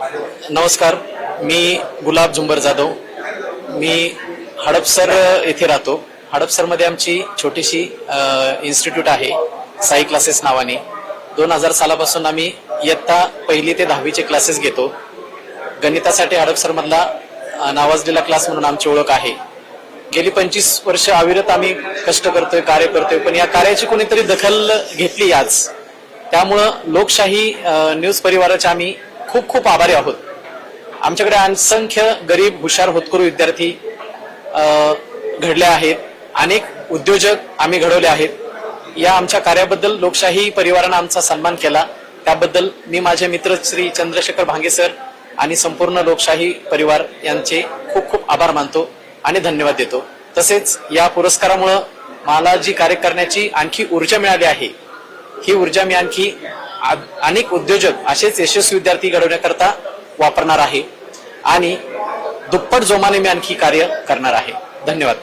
नमस्कार, मी गुलाब झुंबर जाधव. मी हडपसर येथे राहतो. हडपसरमध्ये आमची छोटीशी इन्स्टिट्यूट आहे, साई क्लासेस नावाने. 2000 सालापासून आम्ही इयत्ता 1ली ते 10वीचे क्लासेस घेतो. गणितासाठी हडपसरमधला नावाजलेला क्लास म्हणून आमची ओळख आहे. गेली 25 वर्ष अविरत आम्ही कष्ट करतोय, कार्य करतोय, पण या कार्याची कोणीतरी दखल घेतली आज. त्यामुळं लोकशाही न्यूज परिवाराचे आम्ही खूप खूप आभारी आहोत. आमच्याकडे असंख्य गरीब हुशार होतकरू विद्यार्थी घडले आहेत. अनेक उद्योजक आम्ही घडवले आहेत. या आमच्या कार्याबद्दल लोकशाही परिवारानं आमचा सन्मान केला, त्याबद्दल मी माझे मित्र श्री चंद्रशेखर भांगे सर आणि संपूर्ण लोकशाही परिवार यांचे खूप खूप आभार मानतो आणि धन्यवाद देतो. तसेच या पुरस्कारामुळे मला जी कार्य करण्याची आणखी ऊर्जा मिळाली आहे, ही ऊर्जा मी आणखी अनेक उद्योजक असेच यशस्वी विद्यार्थी घडवण्याकरता वापरणार आहे आणि दुप्पट जोमाने मी आणखी कार्य करणार आहे. धन्यवाद.